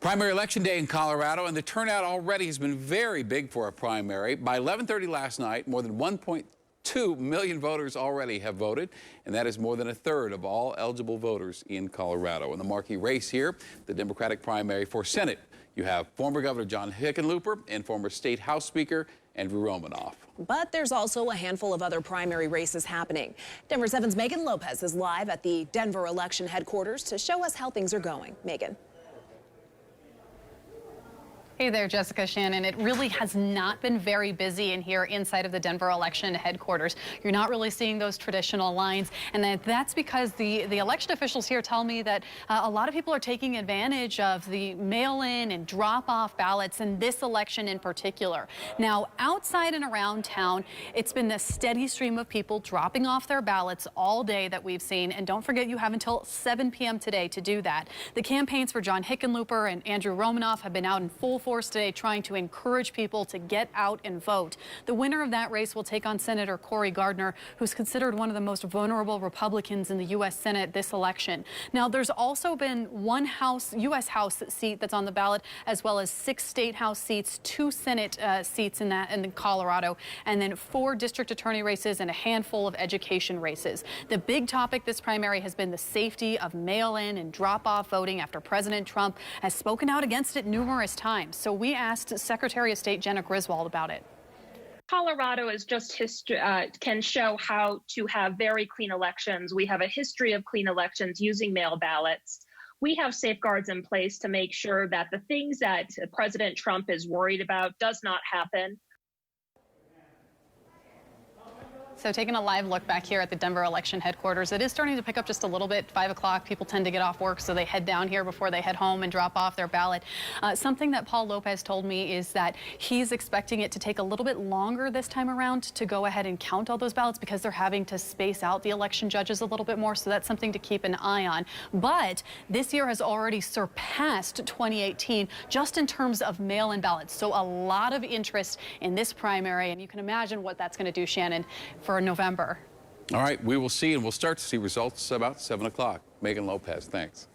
Primary election day in Colorado, and the turnout already has been very big for a primary. By 11:30 last night, more than 1.2 million voters already have voted, and that is more than a third of all eligible voters in Colorado. In the marquee race here, the Democratic primary for Senate, you have former Governor John Hickenlooper and former State House Speaker Andrew Romanoff. But there's also a handful of other primary races happening. Denver 7's Megan Lopez is live at the Denver election headquarters to show us how things are going. Megan. Hey there, Jessica, Shannon. It really has not been very busy in here inside of the Denver election headquarters. You're not really seeing those traditional lines, and that's because the election officials here tell me that a lot of people are taking advantage of the mail-in and drop-off ballots in this election in particular. Now, outside and around town, it's been a steady stream of people dropping off their ballots all day that we've seen, and don't forget you have until 7 p.m. today to do that. The campaigns for John Hickenlooper and Andrew Romanoff have been out in full force today trying to encourage people to get out and vote. The winner of that race will take on Senator Cory Gardner, who's considered one of the most vulnerable Republicans in the U.S. Senate this election. Now, there's also been one U.S. House seat that's on the ballot, as well as 6 State House seats, 2 Senate seats in Colorado, and then 4 district attorney races and a handful of education races. The big topic this primary has been the safety of mail-in and drop-off voting after President Trump has spoken out against it numerous times. So we asked Secretary of State Jena Griswold about it. Colorado is just can show how to have very clean elections. We have a history of clean elections using mail ballots. We have safeguards in place to make sure that the things that President Trump is worried about does not happen. So taking a live look back here at the Denver election headquarters, it is starting to pick up just a little bit. 5 o'clock, people tend to get off work, so they head down here before they head home and drop off their ballot. Something that Paul Lopez told me is that he's expecting it to take a little bit longer this time around to go ahead and count all those ballots because they're having to space out the election judges a little bit more, so that's something to keep an eye on. But this year has already surpassed 2018 just in terms of mail-in ballots. So a lot of interest in this primary, and you can imagine what that's going to do, Shannon, for November. All right, we will see, and we'll start to see results about 7 o'clock. Megan Lopez, thanks.